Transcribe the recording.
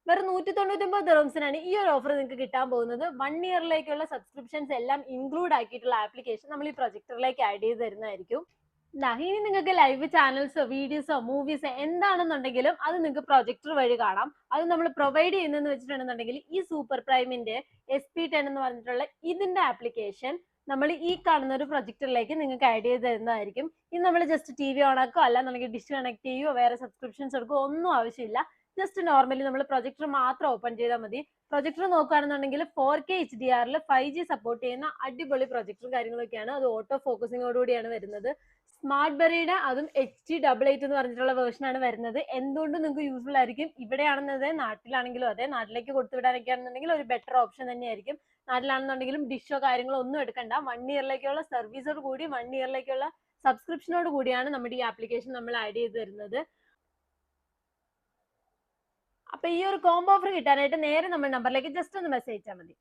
വെറും 199 ദിർഹംസിനാണ് ഈ ഒരു ഓഫർ നിങ്ങൾക്ക് കിട്ടാൻ പോകുന്നത്. 1 ഇയറിലേക്കുള്ള സബ്സ്ക്രിപ്ഷൻസ് എല്ലാം ഇൻക്ലൂഡ് ആക്കിയിട്ടുള്ള ആപ്ലിക്കേഷൻ നമ്മൾ ഈ പ്രൊജക്ടറിലേക്ക് ആഡ് ചെയ്ത് തരുന്നതായിരിക്കും. ഇനി നിങ്ങൾക്ക് ലൈവ് ചാനൽസോ വീഡിയോസോ മൂവീസോ എന്താണെന്നുണ്ടെങ്കിലും അത് നിങ്ങൾക്ക് പ്രൊജക്ടർ വഴി കാണാം. അത് നമ്മൾ പ്രൊവൈഡ് ചെയ്യുന്നതെന്ന് വെച്ചിട്ടുണ്ടെന്നുണ്ടെങ്കിൽ ഈ സൂപ്പർ പ്രൈമിന്റെ SP10 എന്ന് പറഞ്ഞിട്ടുള്ള ഇതിന്റെ ആപ്ലിക്കേഷൻ നമ്മൾ ഈ കാണുന്ന ഒരു പ്രൊജക്ടറിലേക്ക് നിങ്ങൾക്ക് ആഡ് ചെയ്ത് തരുന്നതായിരിക്കും. ഇത് നമ്മൾ ജസ്റ്റ് TV ഓൺ ആക്കോ അല്ലാന്നുണ്ടെങ്കിൽ ഡിഷ് കണക്ട് ചെയ്യുകയോ വേറെ സബ്സ്ക്രിപ്ഷൻസ് എടുക്കുകയോ ഒന്നും ആവശ്യമില്ല. ജസ്റ്റ് നോർമലി നമ്മൾ പ്രൊജക്ടർ മാത്രം ഓപ്പൺ ചെയ്താൽ മതി. പ്രൊജക്ടർ നോക്കുകയാണെന്നുണ്ടെങ്കിൽ 4K HDR 5G സപ്പോർട്ട് ചെയ്യുന്ന അടിപൊളി പ്രൊജക്ടറും കാര്യങ്ങളൊക്കെയാണ്. അത് ഓട്ടോ ഫോക്കസിങ്ങോടുകൂടിയാണ് വരുന്നത്. സ്മാർട്ട് ബെറിയുടെ അതും HD88 എന്ന് പറഞ്ഞിട്ടുള്ള വേർഷൻ ആണ് വരുന്നത്. എന്തുകൊണ്ടും നിങ്ങൾക്ക് യൂസ്ഫുൾ ആയിരിക്കും. ഇവിടെയാണെന്നത് നാട്ടിലാണെങ്കിലും അതെ, നാട്ടിലേക്ക് കൊടുത്തുവിടാനൊക്കെ ആണെന്നുണ്ടെങ്കിൽ ഒരു ബെറ്റർ ഓപ്ഷൻ തന്നെയായിരിക്കും. നാട്ടിലാണെന്നുണ്ടെങ്കിലും ഡിഷോ കാര്യങ്ങളോ ഒന്നും എടുക്കണ്ട. 1 ഇയറിലേക്കുള്ള സർവീസോട് കൂടി 1 ഇയറിലേക്കുള്ള സബ്സ്ക്രിപ്ഷനോട് കൂടിയാണ് നമ്മുടെ ഈ ആപ്ലിക്കേഷൻ നമ്മൾ ആഡ് ചെയ്ത് തരുന്നത്. അപ്പൊ ഈ ഒരു കോംബോ ഓഫർ കിട്ടാനായിട്ട് നേരെ നമ്മുടെ നമ്പറിലേക്ക് ജസ്റ്റ് ഒന്ന് മെസ്സേജ് അയച്ചാൽ മതി.